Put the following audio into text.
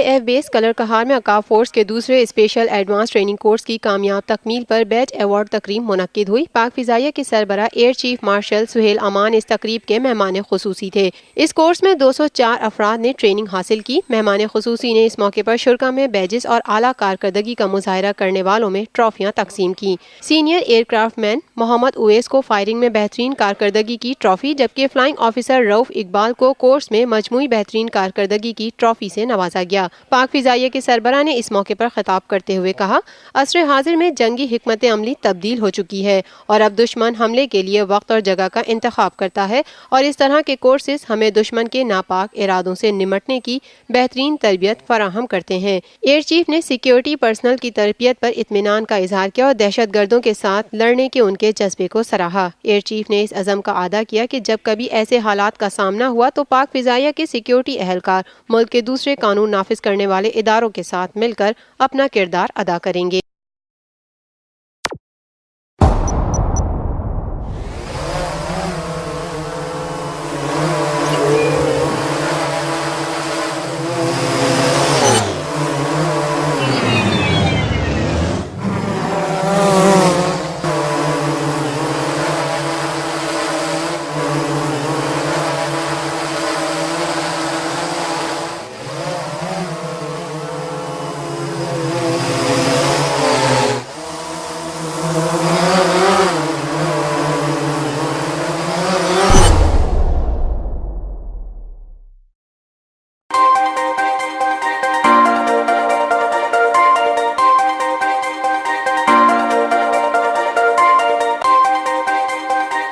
CAF base colour कहार में अकाफ force के दूसरे स्पेशल एडवांस ट्रेनिंग कोर्स की कामयाब तकमील पर बैच अवार्ड तकरीब मुनक्किद हुई। पाक फिजाइया के सरबरा एयर चीफ मार्शल सुहेल अमान इस तकरीब के मेहमान खुसूसी थे। इस कोर्स में 204 अफराद ने ट्रेनिंग हासिल की। मेहमान खुसूसी ने इस मौके पर शुरा में बैजेस और आला कारकर्दगी का मुजाहरा करने वालों में ट्रॉफियाँ तकसीम की। Senior aircraft man Mohammad Owais को फायरिंग में बेहतरीन कारकर्दगी की ट्रॉफी, जबकि फ्लाइंग ऑफिसर रऊफ इकबाल को कोर्स में मजमूई बेहतरीन कारकर्दगी की ट्रॉफी से नवाजा गया। पाक फिजाइया के सरबरा ने इस मौके पर खिताब करते हुए कहा, असर हाजिर में जंगी हिकमत अमली तब्दील हो चुकी है और अब दुश्मन हमले के लिए वक्त और जगह का इंतखाब करता है और इस तरह के कोर्सेज हमें दुश्मन के नापाक इरादों से निमटने की बेहतरीन तरबियत फराहम करते हैं। एयर चीफ ने सिक्योरिटी पर्सनल की तरबियत पर इत्मीनान का इजहार किया और दहशत गर्दों के साथ लड़ने के उनके जज्बे को सराहा। एयर चीफ ने इस अज़म का अदा किया कि जब कभी ऐसे हालात का सामना हुआ तो पाक फिजाइया के सिक्योरिटी एहलकार मुल्क के दूसरे कानून नाफिज करने वाले इदारों के साथ मिलकर अपना किरदार अदा करेंगे।